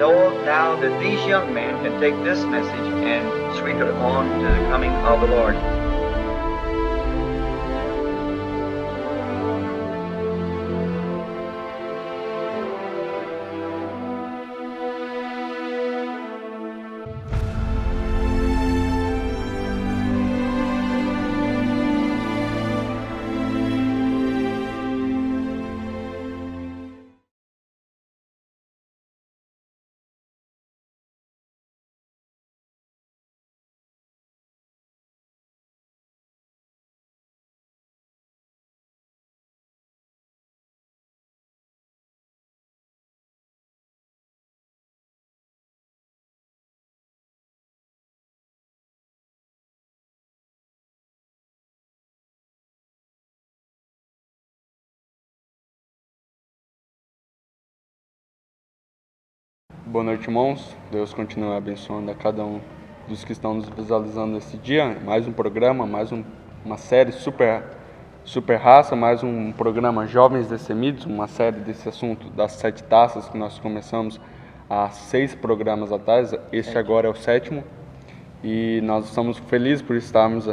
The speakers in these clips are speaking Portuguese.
know now that these young men can take this message and sweep it on to the coming of the Lord. Boa noite, irmãos. Deus continue abençoando a cada um dos que estão nos visualizando nesse dia. Mais um programa, uma série super raça, mais um programa Jovens Destemidos, uma série desse assunto das 7 taças que nós começamos há 6 programas atrás. Este agora é o 7º e nós estamos felizes por estarmos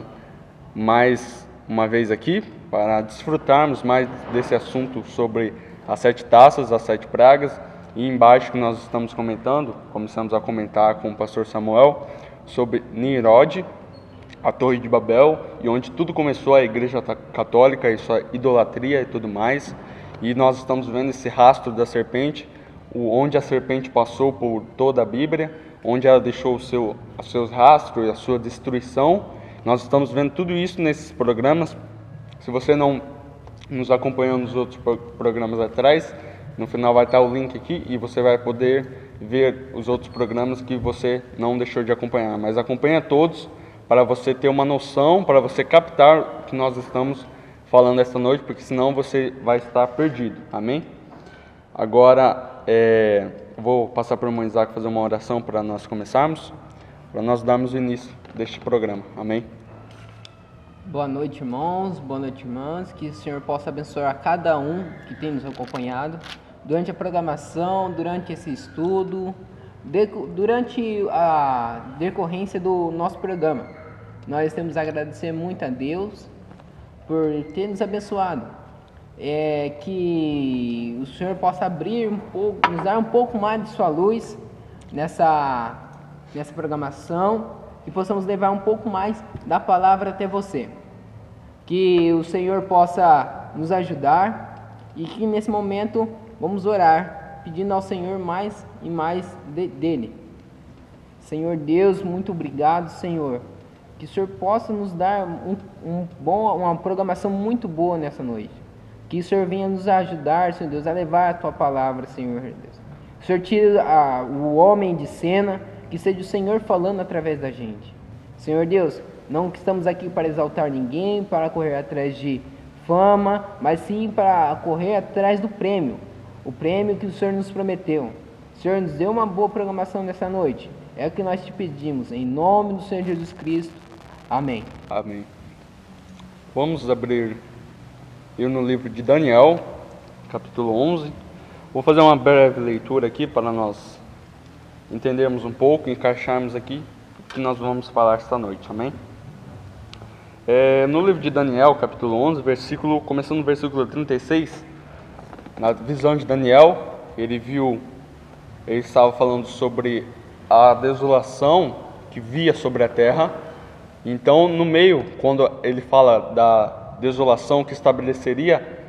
mais uma vez aqui para desfrutarmos mais desse assunto sobre as 7 taças, as 7 pragas. E embaixo que nós estamos começamos a comentar com o pastor Samuel sobre Nimrod, a Torre de Babel, e onde tudo começou, a Igreja Católica e sua idolatria e tudo mais. E nós estamos vendo esse rastro da serpente, onde a serpente passou por toda a Bíblia, onde ela deixou os seus rastros e a sua destruição. Nós estamos vendo tudo isso nesses programas. Se você não nos acompanhou nos outros programas atrás, no final vai estar o link aqui e você vai poder ver os outros programas que você não deixou de acompanhar. Mas acompanha todos para você ter uma noção, para você captar o que nós estamos falando esta noite, porque senão você vai estar perdido. Amém? Agora, vou passar para o irmão Isaac fazer uma oração para nós começarmos, para nós darmos o início deste programa. Amém? Boa noite, irmãos. Boa noite, irmãs. Que o Senhor possa abençoar a cada um que tem nos acompanhado durante a programação, durante esse estudo, durante a decorrência do nosso programa. Nós temos a agradecer muito a Deus por ter nos abençoado. Que o Senhor possa abrir um pouco, nos dar um pouco mais de sua luz nessa programação e possamos levar um pouco mais da palavra até você. Que o Senhor possa nos ajudar e que nesse momento vamos orar, pedindo ao Senhor mais e mais dele. Senhor Deus, muito obrigado, Senhor. Que o Senhor possa nos dar uma programação muito boa nessa noite. Que o Senhor venha nos ajudar, Senhor Deus, a levar a Tua palavra, Senhor Deus. Que o Senhor tire o homem de cena, que seja o Senhor falando através da gente. Senhor Deus, não estamos aqui para exaltar ninguém, para correr atrás de fama, mas sim para correr atrás do prêmio. O prêmio que o Senhor nos prometeu. O Senhor nos deu uma boa programação nessa noite. É o que nós te pedimos, em nome do Senhor Jesus Cristo. Amém. Amém. Vamos abrir no livro de Daniel, capítulo 11. Vou fazer uma breve leitura aqui para nós entendermos um pouco, encaixarmos aqui o que nós vamos falar esta noite. Amém? No livro de Daniel, capítulo 11, começando no versículo 36, na visão de Daniel, ele estava falando sobre a desolação que via sobre a terra. Então, no meio, quando ele fala da desolação que estabeleceria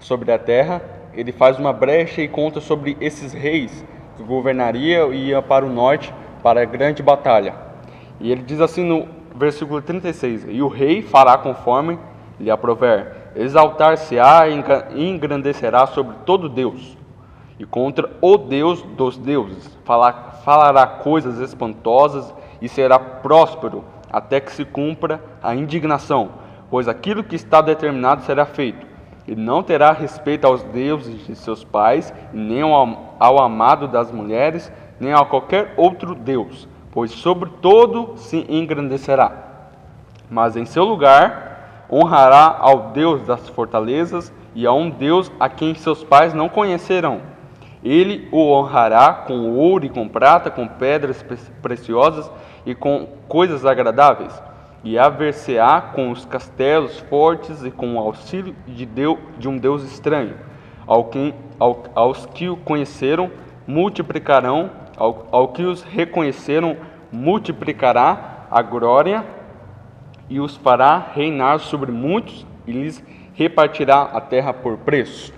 sobre a terra, ele faz uma brecha e conta sobre esses reis que governariam e iam para o norte para a grande batalha. E ele diz assim no versículo 36, e o rei fará conforme lhe aprover, exaltar-se-á e engrandecerá sobre todo Deus, e contra o Deus dos deuses falará coisas espantosas e será próspero até que se cumpra a indignação, pois aquilo que está determinado será feito. Ele não terá respeito aos deuses de seus pais, nem ao amado das mulheres, nem a qualquer outro Deus, pois sobre todo se engrandecerá. Mas em seu lugar honrará ao Deus das fortalezas e a um Deus a quem seus pais não conhecerão. Ele o honrará com ouro e com prata, com pedras preciosas e com coisas agradáveis, e haver-se-á com os castelos fortes e com o auxílio de um Deus estranho. Aos que o conheceram, multiplicarão, ao que os reconheceram, multiplicará a glória e os fará reinar sobre muitos e lhes repartirá a terra por preço.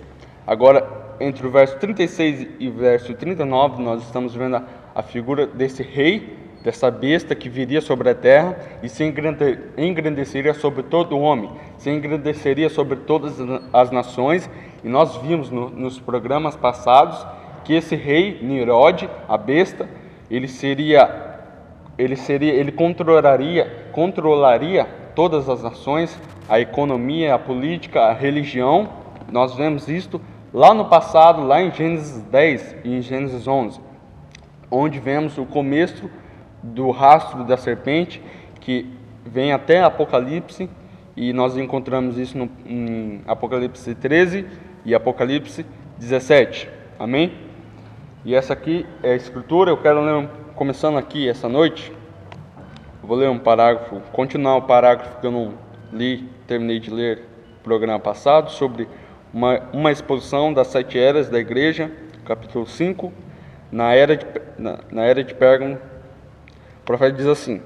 Agora, entre o verso 36 e o verso 39, nós estamos vendo a figura desse rei, dessa besta que viria sobre a terra e se engrandeceria sobre todo o homem, se engrandeceria sobre todas as nações. E nós vimos nos programas passados que esse rei, Nirode, a besta, ele controlaria todas as nações, a economia, a política, a religião. Nós vemos isto lá no passado, lá em Gênesis 10 e em Gênesis 11, onde vemos o começo do rastro da serpente, que vem até Apocalipse, e nós encontramos isso em Apocalipse 13 e Apocalipse 17. Amém? E essa aqui é a escritura. Eu quero ler, começando aqui essa noite, eu vou ler um parágrafo, continuar o parágrafo que eu não li, terminei de ler no programa passado, sobre uma exposição das 7 eras da igreja, capítulo 5, na era de Pérgamo. O profeta diz assim: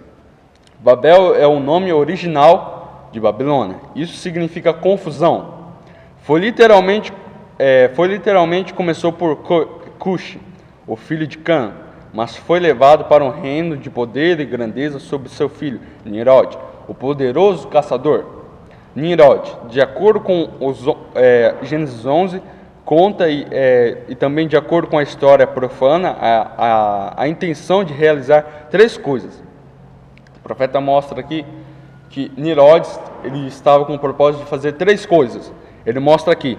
Babel é o nome original de Babilônia. Isso significa confusão. Foi literalmente começou por Cush, o filho de Cã, mas foi levado para um reino de poder e grandeza sobre seu filho, Nirod, o poderoso caçador. Nirod, de acordo com Gênesis 11, conta e também de acordo com a história profana, a intenção de realizar 3 coisas. O profeta mostra aqui que Nirod ele estava com o propósito de fazer 3 coisas. Ele mostra aqui,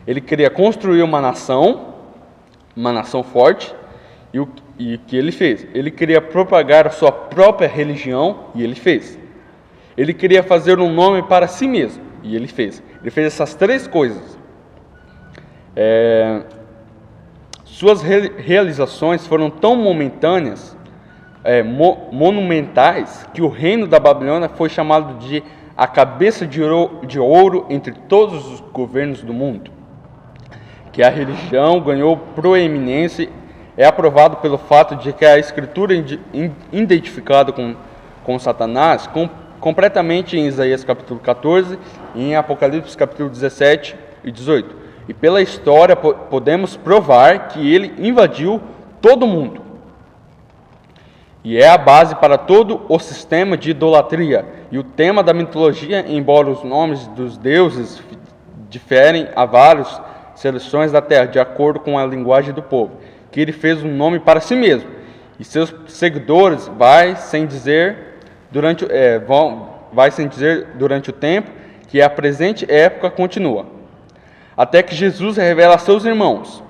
ele queria construir uma nação forte, e o que ele fez? Ele queria propagar a sua própria religião, e ele fez. Ele queria fazer um nome para si mesmo, e ele fez. Ele fez essas 3 coisas. Suas realizações foram tão momentâneas, monumentais, que o reino da Babilônia foi chamado de a cabeça de ouro entre todos os governos do mundo. Que a religião ganhou proeminência é aprovado pelo fato de que a escritura identificada com Satanás completamente em Isaías capítulo 14 e em Apocalipse capítulo 17 e 18. E pela história podemos provar que ele invadiu todo mundo. E é a base para todo o sistema de idolatria. E o tema da mitologia, embora os nomes dos deuses diferem a várias seleções da terra, de acordo com a linguagem do povo, que ele fez um nome para si mesmo. E seus seguidores vai sem dizer durante o tempo que a presente época continua, até que Jesus revela a seus irmãos.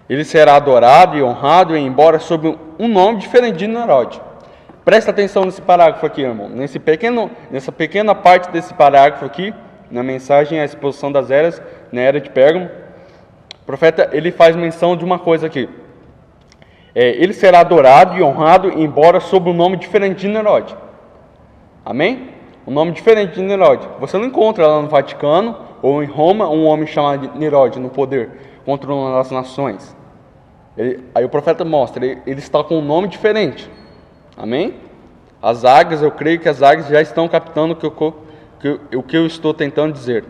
Ele será adorado e honrado, embora sob um nome diferente de Nirod. Presta atenção nesse parágrafo aqui, irmão. Nessa pequena parte desse parágrafo aqui, na mensagem à exposição das eras, na era de Pérgamo, o profeta ele faz menção de uma coisa aqui. Ele será adorado e honrado, embora sob um nome diferente de Nirod. Amém? Um nome diferente de Nirod. Você não encontra lá no Vaticano ou em Roma um homem chamado de Nirod no poder, controlando as nações. Aí o profeta mostra, ele está com um nome diferente. Amém? As águias, eu creio que as águias já estão captando o que eu estou tentando dizer.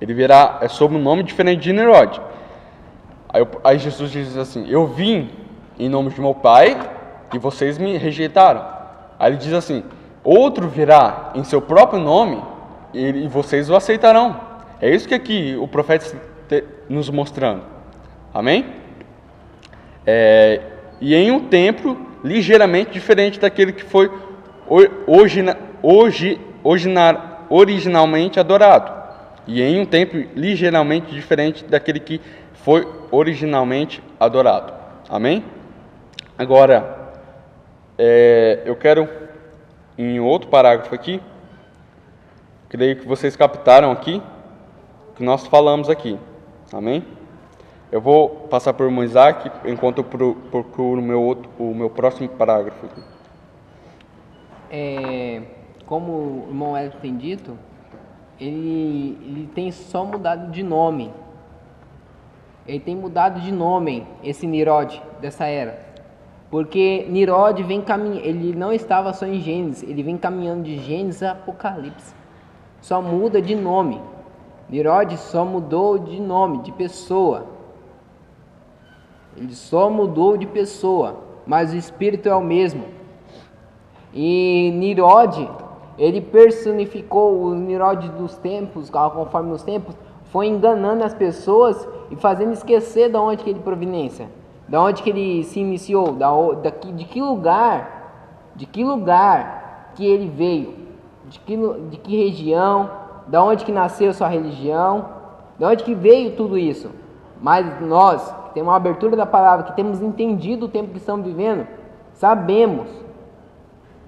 Ele virá sob um nome diferente de Nirod. Aí Jesus diz assim: eu vim em nome de meu Pai e vocês me rejeitaram. Aí ele diz assim: outro virá em seu próprio nome e vocês o aceitarão. É isso que aqui o profeta está nos mostrando. Amém? E em um tempo ligeiramente diferente daquele que foi originalmente adorado. E em um tempo ligeiramente diferente daquele que foi originalmente adorado. Amém? Agora, eu quero, em outro parágrafo aqui, creio que vocês captaram aqui, que nós falamos aqui. Amém? Eu vou passar por Isaac enquanto eu procuro o meu próximo parágrafo. Como o irmão Hélio tem dito, ele tem só mudado de nome. Ele tem mudado de nome, esse Nirod dessa era. Porque Nirod vem caminhando, ele não estava só em Gênesis, ele vem caminhando de Gênesis a Apocalipse. Só muda de nome. Nirod só mudou de nome, de pessoa. Ele só mudou de pessoa, mas o espírito é o mesmo. E Nirod, ele personificou o Nirod dos tempos, conforme os tempos, foi enganando as pessoas e fazendo esquecer de onde que ele proveniência, de onde que ele se iniciou, de que lugar que ele veio, de que região, de onde que nasceu sua religião, de onde que veio tudo isso. Mas nós, que temos uma abertura da palavra, que temos entendido o tempo que estamos vivendo, sabemos,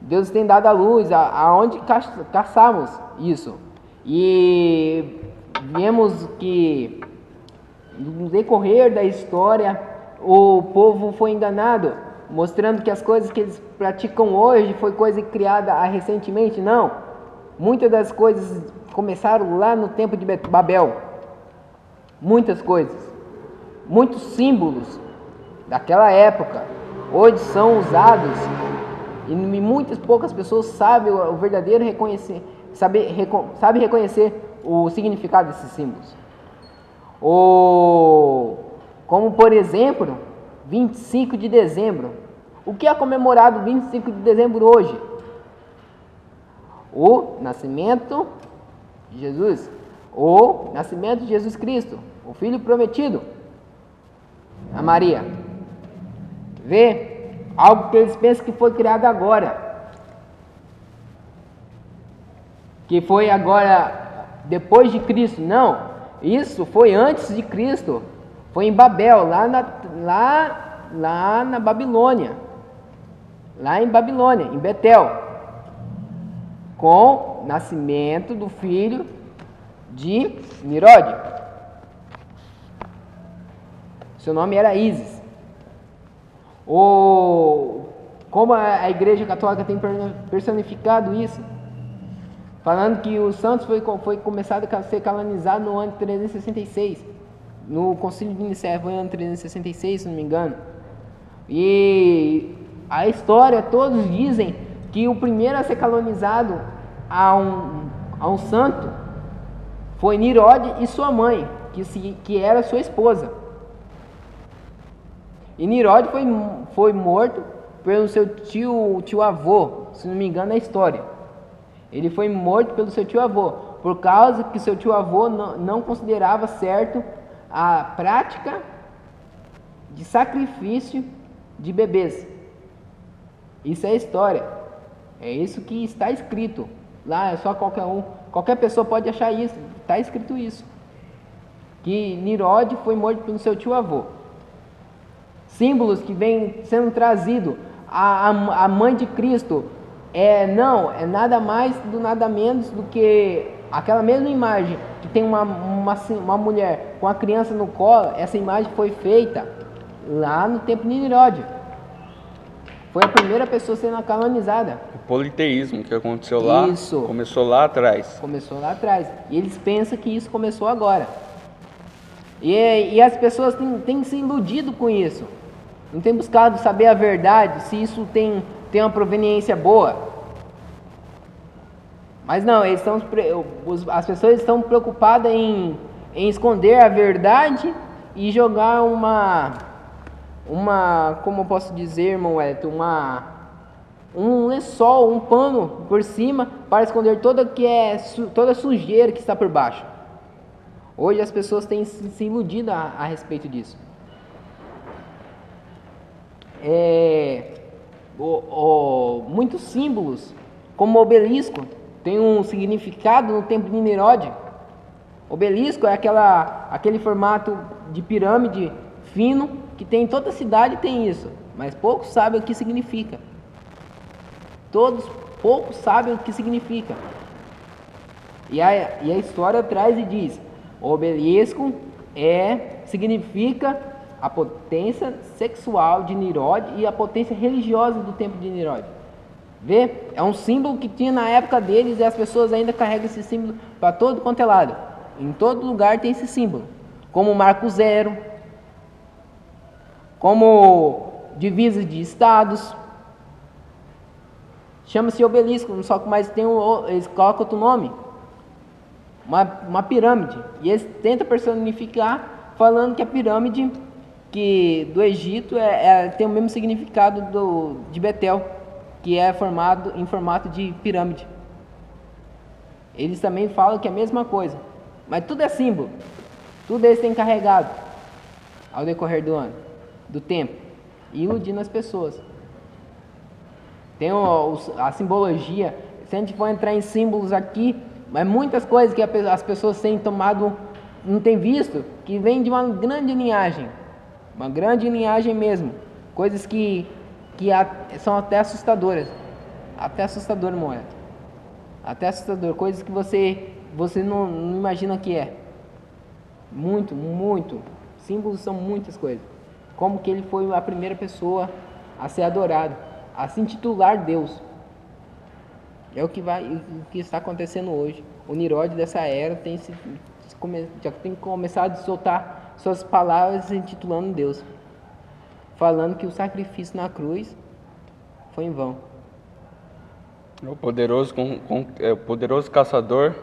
Deus tem dado a luz aonde caçamos isso. E vemos que no decorrer da história o povo foi enganado, mostrando que as coisas que eles praticam hoje foi coisa criada recentemente. Não, muitas das coisas começaram lá no tempo de Babel. Muitas coisas, muitos símbolos daquela época hoje são usados e muitas poucas pessoas sabem o verdadeiro reconhecer, sabe reconhecer o significado desses símbolos. Como por exemplo, 25 de dezembro. O que é comemorado 25 de dezembro hoje? O nascimento de Jesus. O nascimento de Jesus Cristo, o Filho prometido a Maria. Vê? Algo que eles pensam que foi criado agora. Que foi agora, depois de Cristo. Não, isso foi antes de Cristo. Foi em Babel, lá na Babilônia. Lá em Babilônia, em Betel. Com o nascimento do filho de Nirod. Seu nome era Ísis. Como a Igreja Católica tem personificado isso, falando que os santos foi começado a ser canonizado no ano 366, no Concílio de Nicéia foi no ano 366, se não me engano. E a história, todos dizem que o primeiro a ser canonizado a um santo foi Nirod e sua mãe, que era sua esposa. E Nirod foi morto pelo seu tio-avô, se não me engano é a história. Ele foi morto pelo seu tio-avô, por causa que seu tio-avô não considerava certo a prática de sacrifício de bebês. Isso é a história. É isso que está escrito. Lá é só qualquer pessoa pode achar isso. Está escrito isso. Que Nirod foi morto pelo seu tio-avô. Símbolos que vêm sendo trazidos. A mãe de Cristo é nada mais, nada menos do que aquela mesma imagem que tem uma mulher com a criança no colo. Essa imagem foi feita lá no tempo de Nirod. Foi a primeira pessoa sendo canonizada. O politeísmo que aconteceu lá, isso. Começou lá atrás. Começou lá atrás. E eles pensam que isso começou agora. E as pessoas têm se iludido com isso. Não têm buscado saber a verdade, se isso tem uma proveniência boa. Mas não, as pessoas estão preocupadas em esconder a verdade e jogar como eu posso dizer, irmão Wellington, um lençol, um pano por cima para esconder toda a sujeira que está por baixo. Hoje as pessoas têm se iludido a respeito disso. Muitos símbolos, como o obelisco, tem um significado no tempo de Nirod. Obelisco é aquele formato de pirâmide fino que tem em toda a cidade, tem isso, mas poucos sabem o que significa. Poucos sabem o que significa. E a história traz e diz: o obelisco significa a potência sexual de Nimrod e a potência religiosa do templo de Nimrod. Vê? É um símbolo que tinha na época deles e as pessoas ainda carregam esse símbolo para todo quanto é lado. Em todo lugar tem esse símbolo. Como Marco Zero, como divisas de estados. Chama-se obelisco, só que mais eles colocam outro nome. Uma pirâmide. E eles tentam personificar falando que a pirâmide do Egito tem o mesmo significado de Betel, que é formado em formato de pirâmide. Eles também falam que é a mesma coisa. Mas tudo é símbolo. Tudo eles têm carregado ao decorrer do ano, do tempo, e iludindo as pessoas. Tem a simbologia. Se a gente for entrar em símbolos aqui, mas muitas coisas que as pessoas têm tomado, não têm visto, que vem de uma grande linhagem mesmo. Coisas que são até assustadoras. Até assustador, moeda. Até assustador. Coisas que você não imagina que é. Muito, muito. Símbolos são muitas coisas. Como que ele foi a primeira pessoa a ser adorado, a se intitular Deus. É o que está acontecendo hoje. O Nimrod dessa era já tem começado a soltar suas palavras se intitulando Deus, falando que o sacrifício na cruz foi em vão. O poderoso caçador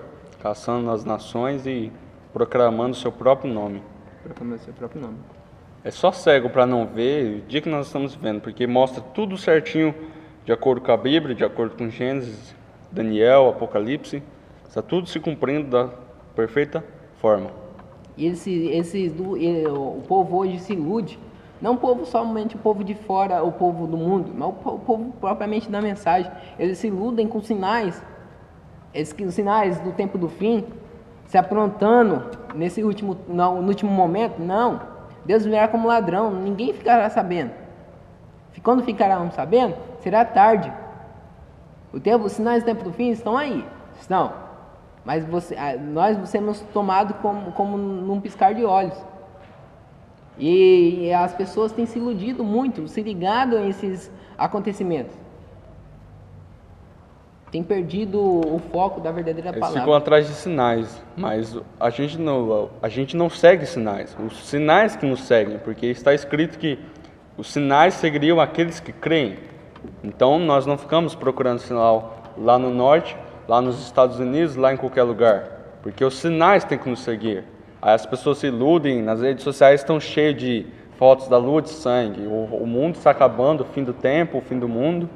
caçando as nações e proclamando seu próprio nome. Proclamando seu próprio nome. É só cego para não ver o dia que nós estamos vivendo, porque mostra tudo certinho de acordo com a Bíblia, de acordo com Gênesis, Daniel, Apocalipse. Está tudo se cumprindo da perfeita forma. E o povo hoje se ilude. Não o povo somente o povo de fora, o povo do mundo, mas o povo propriamente da mensagem. Eles se iludem com sinais. Os sinais do tempo do fim, se aprontando no último momento. Não. Deus virá como ladrão, ninguém ficará sabendo. Quando ficarão sabendo, será tarde. Os sinais do tempo do fim estão aí. Estão. Mas nós seremos tomados como num piscar de olhos. E as pessoas têm se iludido muito, se ligado a esses acontecimentos. Tem perdido o foco da verdadeira palavra. Eles ficam atrás de sinais, mas a gente não segue sinais. Os sinais que nos seguem, porque está escrito que os sinais seguiriam aqueles que creem. Então nós não ficamos procurando sinal lá no norte, lá nos Estados Unidos, lá em qualquer lugar, porque os sinais têm que nos seguir. Aí as pessoas se iludem, nas redes sociais estão cheias de fotos da lua de sangue. O mundo está acabando, o fim do tempo, o fim do mundo.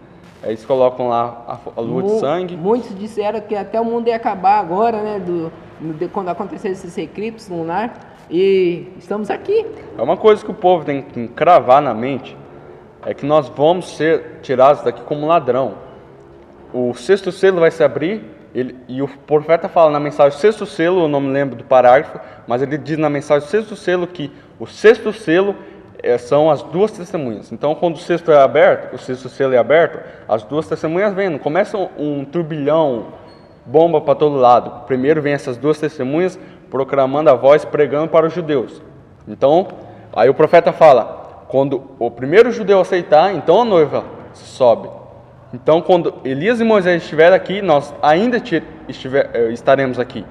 Aí eles colocam lá a lua de sangue. Muitos disseram que até o mundo ia acabar agora, né? Quando acontecer esse eclipse lunar. E estamos aqui. É uma coisa que o povo tem que cravar na mente. É que nós vamos ser tirados daqui como ladrão. O sexto selo vai se abrir. E o profeta fala na mensagem sexto selo, eu não me lembro do parágrafo, mas ele diz na mensagem sexto selo que o sexto selo são as duas testemunhas. Então, quando o sexto selo é aberto, as duas testemunhas vêm. Não começa um turbilhão, bomba para todo lado. Primeiro vem essas duas testemunhas proclamando a voz, pregando para os judeus. Então, aí o profeta fala, quando o primeiro judeu aceitar, então a noiva sobe. Então, quando Elias e Moisés estiverem aqui, nós ainda estaremos aqui.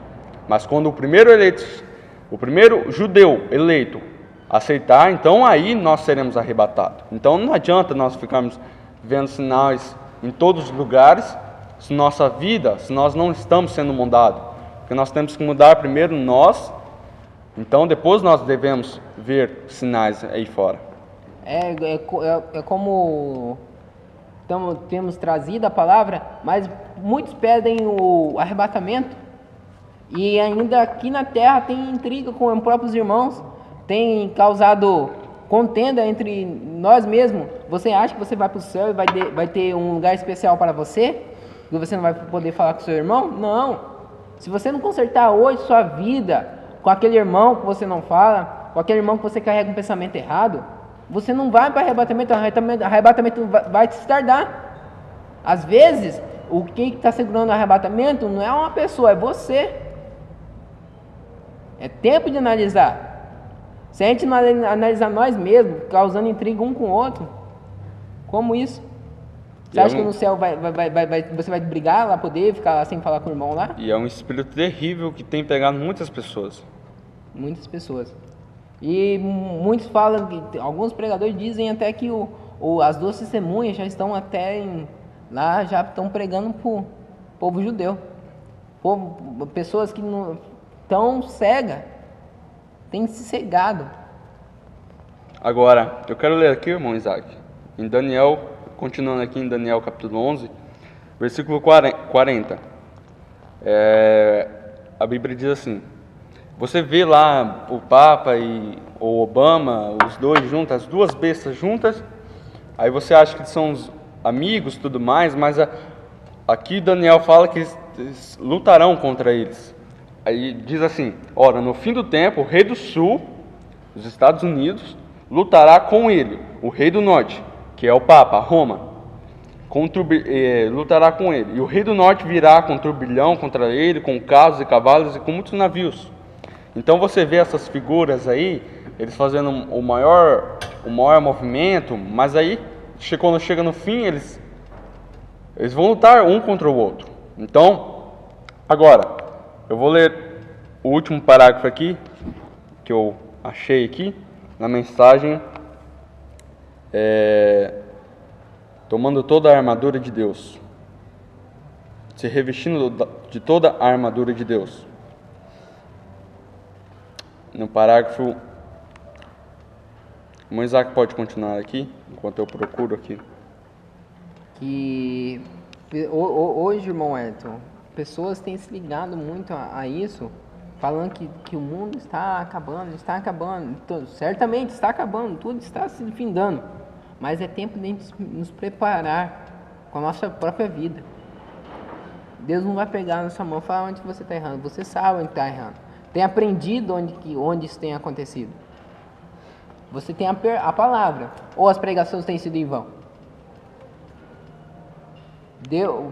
Mas quando o primeiro judeu eleito aceitar, então aí nós seremos arrebatados. Então não adianta nós ficarmos vendo sinais em todos os lugares, se nós não estamos sendo mudados. Porque nós temos que mudar primeiro nós, então depois nós devemos ver sinais aí fora. É como temos trazido a palavra, mas muitos pedem o arrebatamento, e ainda aqui na terra tem intriga com os próprios irmãos, tem causado contenda entre nós mesmos. Você acha que você vai para o céu e vai ter um lugar especial para você? E você não vai poder falar com seu irmão? Não. Se você não consertar hoje sua vida com aquele irmão que você não fala, com aquele irmão que você carrega um pensamento errado, você não vai para arrebatamento vai te tardar. Às vezes, o que está segurando o arrebatamento não é uma pessoa, é você. É tempo de analisar. Se a gente não analisar nós mesmos, causando intriga um com o outro, como isso? Você acha que no céu você vai brigar lá, poder ficar lá sem falar com o irmão lá? E é um espírito terrível que tem pegado muitas pessoas. Muitas pessoas. E muitos falam, alguns pregadores dizem até que as duas testemunhas já estão até lá, já estão pregando para o povo judeu. Pessoas que não estão cegas, têm se cegado. Agora, eu quero ler aqui, irmão Isaac, em Daniel, continuando aqui em Daniel capítulo 11, versículo 40. A Bíblia diz assim: você vê lá o Papa e o Obama, os dois juntos, as duas bestas juntas, aí você acha que são os amigos e tudo mais, mas aqui Daniel fala que eles lutarão contra eles. Aí diz assim: ora, no fim do tempo, o rei do sul, os Estados Unidos, lutará com ele, o rei do norte, que é o Papa, Roma, lutará com ele. E o rei do norte virá com turbilhão contra ele, com carros e cavalos e com muitos navios. Então você vê essas figuras aí, eles fazendo o maior movimento, mas aí, quando chega no fim, eles vão lutar um contra o outro. Então, agora, eu vou ler o último parágrafo aqui, que eu achei aqui, na mensagem, tomando toda a armadura de Deus, se revestindo de toda a armadura de Deus. No parágrafo, o Isaac pode continuar aqui, enquanto eu procuro aqui. Que hoje, irmão Elton, pessoas têm se ligado muito a isso, falando que o mundo está acabando. Então, certamente está acabando, tudo está se findando. Mas é tempo de a gente nos preparar com a nossa própria vida. Deus não vai pegar na sua mão e falar onde você está errando. Você sabe onde está errando. Tem aprendido onde isso tem acontecido. Você tem a palavra. Ou as pregações têm sido em vão?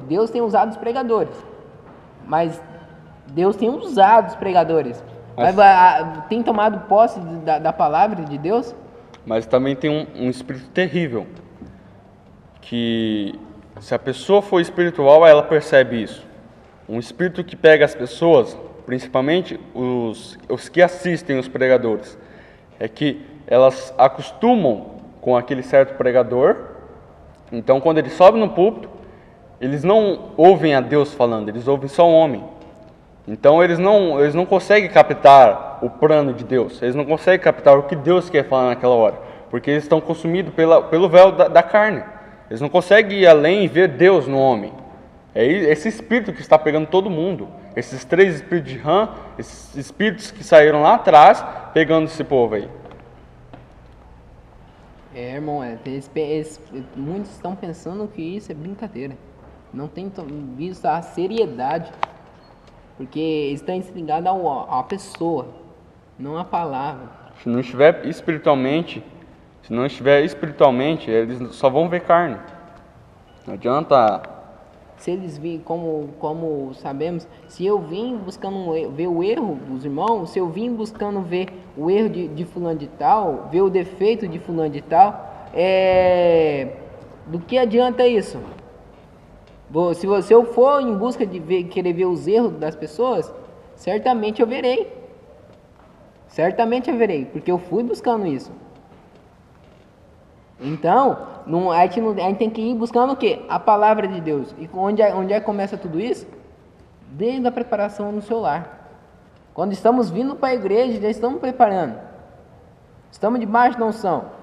Deus tem usado os pregadores. Mas Deus tem usado os pregadores. Tem tomado posse da palavra de Deus? Mas também tem um espírito terrível, que se a pessoa for espiritual, ela percebe isso. Um espírito que pega as pessoas, principalmente os que assistem os pregadores, é que elas acostumam com aquele certo pregador. Então, quando ele sobe no púlpito, eles não ouvem a Deus falando, eles ouvem só o homem. Então eles não conseguem captar o plano de Deus, eles não conseguem captar o que Deus quer falar naquela hora, porque eles estão consumidos pelo véu da carne. Eles não conseguem ir além e ver Deus no homem. É esse espírito que está pegando todo mundo. Esses 3 espíritos de Ram, esses espíritos que saíram lá atrás, pegando esse povo aí. Irmão, muitos estão pensando que isso é brincadeira. Não tem visto a seriedade. Porque eles estão ligados à pessoa, não à palavra. Se não estiver espiritualmente, eles só vão ver carne. Não adianta. Se eles virem, como sabemos, se eu vim buscando ver o erro dos irmãos, se eu vim buscando ver o erro de fulano de tal, ver o defeito de fulano de tal, do que adianta isso? Se eu for em busca de querer ver os erros das pessoas, certamente eu verei. Porque eu fui buscando isso. Então, a gente tem que ir buscando o quê? A palavra de Deus. E onde é que começa tudo isso? Desde a preparação no seu lar. Quando estamos vindo para a igreja, já estamos preparando. Estamos debaixo da unção.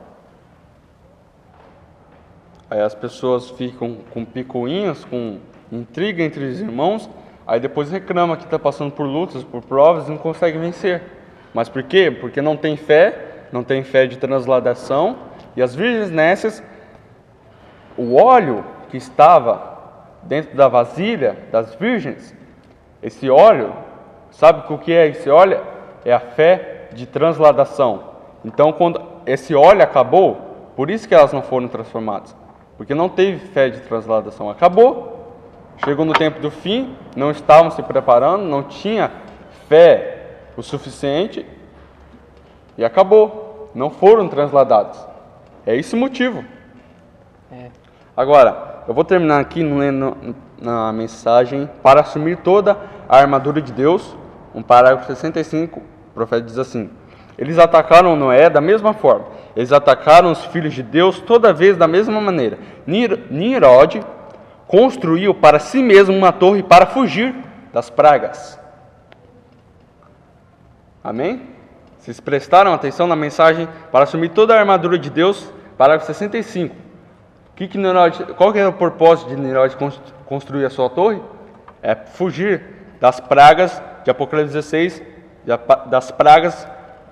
Aí as pessoas ficam com picuinhas, com intriga entre os irmãos, aí depois reclamam que está passando por lutas, por provas e não consegue vencer. Mas por quê? Porque não tem fé de transladação, e as virgens nécias, o óleo que estava dentro da vasilha das virgens, esse óleo, sabe o que é esse óleo? É a fé de transladação. Então, quando esse óleo acabou, por isso que elas não foram transformadas. Porque não teve fé de transladação. Acabou. Chegou no tempo do fim, não estavam se preparando, não tinha fé o suficiente. e acabou. Não foram transladados. É esse o motivo. Agora, eu vou terminar aqui lendo na mensagem: para assumir toda a armadura de Deus, um parágrafo 65, o profeta diz assim: eles atacaram Noé da mesma forma, eles atacaram os filhos de Deus toda vez da mesma maneira. Nimrod construiu para si mesmo uma torre para fugir das pragas. Amém? Vocês prestaram atenção na mensagem para assumir toda a armadura de Deus, parágrafo 65. Qual que é o propósito de Nimrod construir a sua torre? É fugir das pragas de Apocalipse 16, das pragas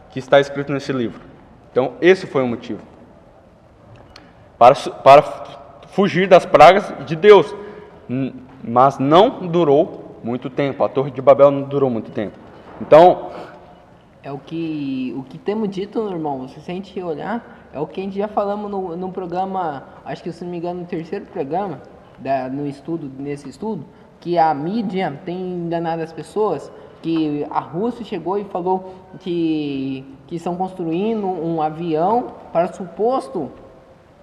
que está escrito nesse livro. Então, esse foi o motivo. Para fugir das pragas de Deus. Mas não durou muito tempo. A Torre de Babel não durou muito tempo. Então, é o que temos dito, irmão. Se a gente olhar, é o que a gente já falamos no programa, acho que, se não me engano, no terceiro programa, nesse estudo, que a mídia tem enganado as pessoas, que a Rússia chegou e falou que estão construindo um avião para o suposto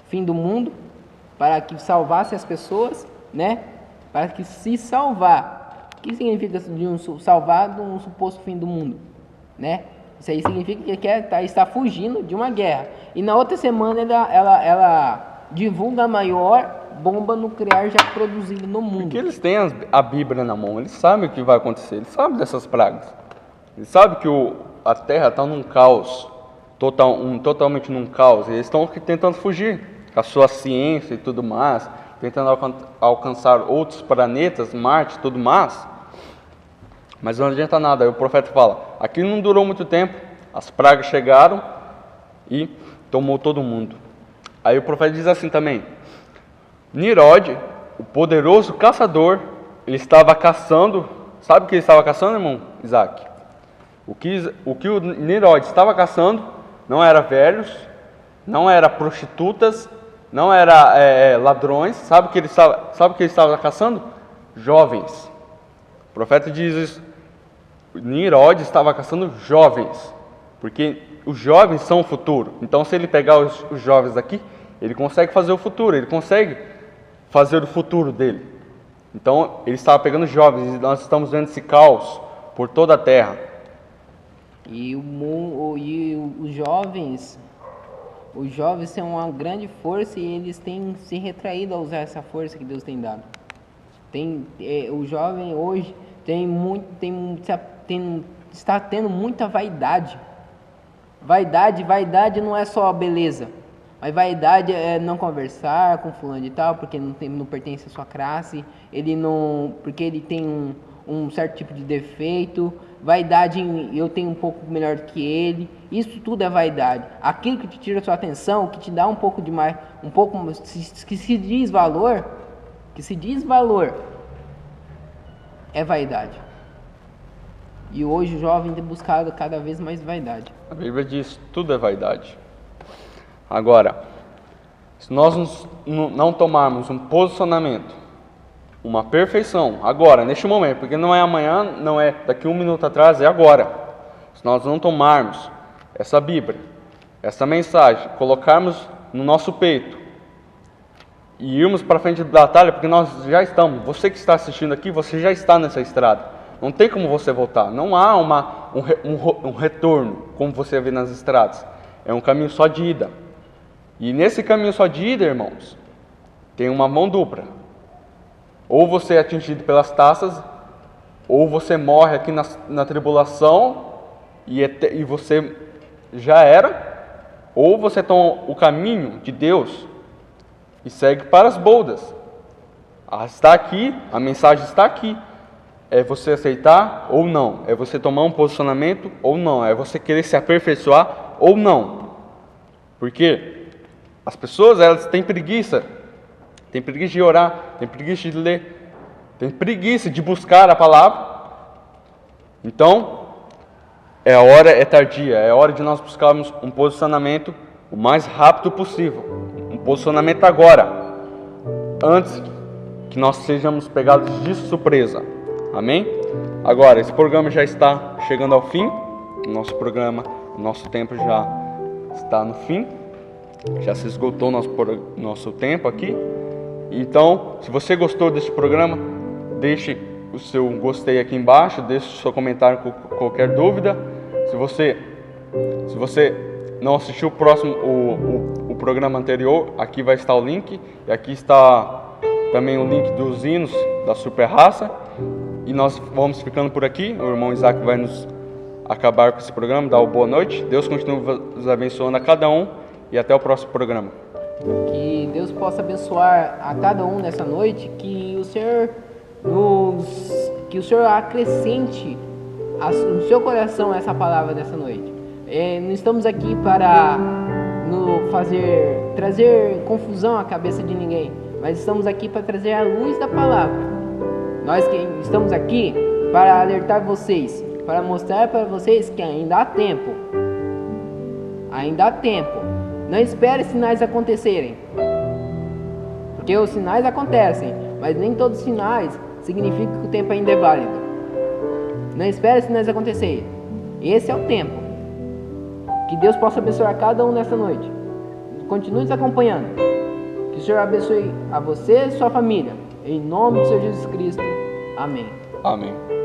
fim do mundo, para que salvasse as pessoas, né? Para que se salvar. O que significa salvar de um suposto fim do mundo, né? Isso aí significa que está fugindo de uma guerra. E na outra semana ela divulga a maior bomba nuclear já produzida no mundo. Porque eles têm a Bíblia na mão, eles sabem o que vai acontecer, eles sabem dessas pragas. Eles sabem que a Terra está num caos, totalmente num caos. E eles estão tentando fugir com a sua ciência e tudo mais, tentando alcançar outros planetas, Marte e tudo mais. Mas não adianta nada. Aí o profeta fala: aqui não durou muito tempo, as pragas chegaram e tomou todo mundo. Aí o profeta diz assim também: Nimrod, o poderoso caçador, ele estava caçando. Sabe o que ele estava caçando, irmão Isaac? O que o Nimrod estava caçando não era velhos, não era prostitutas, não era ladrões. Sabe o que ele estava caçando? Jovens. O profeta diz isso: Nimrod estava caçando jovens, porque os jovens são o futuro. Então, se ele pegar os jovens aqui, ele consegue fazer o futuro, ele consegue fazer o futuro dele. Então, ele estava pegando jovens, e nós estamos vendo esse caos por toda a terra. E os jovens têm uma grande força e eles têm se retraído a usar essa força que Deus tem dado. O jovem hoje está tendo muita vaidade. Vaidade não é só a beleza, mas vaidade é não conversar com fulano e tal, porque não pertence à sua classe, porque ele tem um certo tipo de defeito. Vaidade eu tenho um pouco melhor do que ele. Isso tudo é vaidade. Aquilo que te tira a sua atenção, que te dá um pouco de mais, que se diz valor, é vaidade. E hoje o jovem tem buscado cada vez mais vaidade. A Bíblia diz: tudo é vaidade. Agora, se nós não tomarmos um posicionamento, uma perfeição, agora, neste momento, porque não é amanhã, não é daqui um minuto atrás, é agora. Se nós não tomarmos essa Bíblia, essa mensagem, colocarmos no nosso peito e irmos para frente da batalha, porque nós já estamos, você que está assistindo aqui, você já está nessa estrada. Não tem como você voltar, não há um retorno, como você vê nas estradas. É um caminho só de ida. E nesse caminho só de ida, irmãos, tem uma mão dupla. Ou você é atingido pelas taças, ou você morre aqui na tribulação e você já era, ou você toma o caminho de Deus e segue para as boldas. Está aqui, a mensagem está aqui. É você aceitar ou não, é você tomar um posicionamento ou não, é você querer se aperfeiçoar ou não. Porque as pessoas, elas têm preguiça de orar, têm preguiça de ler, têm preguiça de buscar a palavra. Então, é tardia, é hora de nós buscarmos um posicionamento o mais rápido possível, um posicionamento agora, antes que nós sejamos pegados de surpresa. Amém? Agora, esse programa já está chegando ao fim, o nosso programa Nosso tempo já está no fim, já se esgotou nosso tempo aqui. Então, se você gostou desse programa, deixe o seu gostei aqui embaixo, deixe o seu comentário com qualquer dúvida. Se você não assistiu o programa anterior, aqui vai estar o link, e aqui está também o link dos hinos da Super Raça. E nós vamos ficando por aqui. O irmão Isaac vai nos acabar com esse programa, dar uma boa noite. Deus continue nos abençoando a cada um, e até o próximo programa. Que Deus possa abençoar a cada um nessa noite, que o Senhor acrescente no seu coração essa palavra dessa noite. Não estamos aqui para trazer confusão à cabeça de ninguém, mas estamos aqui para trazer a luz da palavra. Nós que estamos aqui para alertar vocês, para mostrar para vocês que ainda há tempo. Ainda há tempo. Não espere sinais acontecerem, porque os sinais acontecem, mas nem todos os sinais significam que o tempo ainda é válido. Não espere sinais acontecerem. Esse é o tempo. Que Deus possa abençoar cada um nessa noite. Continue nos acompanhando. Que o Senhor abençoe a você e sua família. Em nome do Senhor Jesus Cristo. Amém. Amém.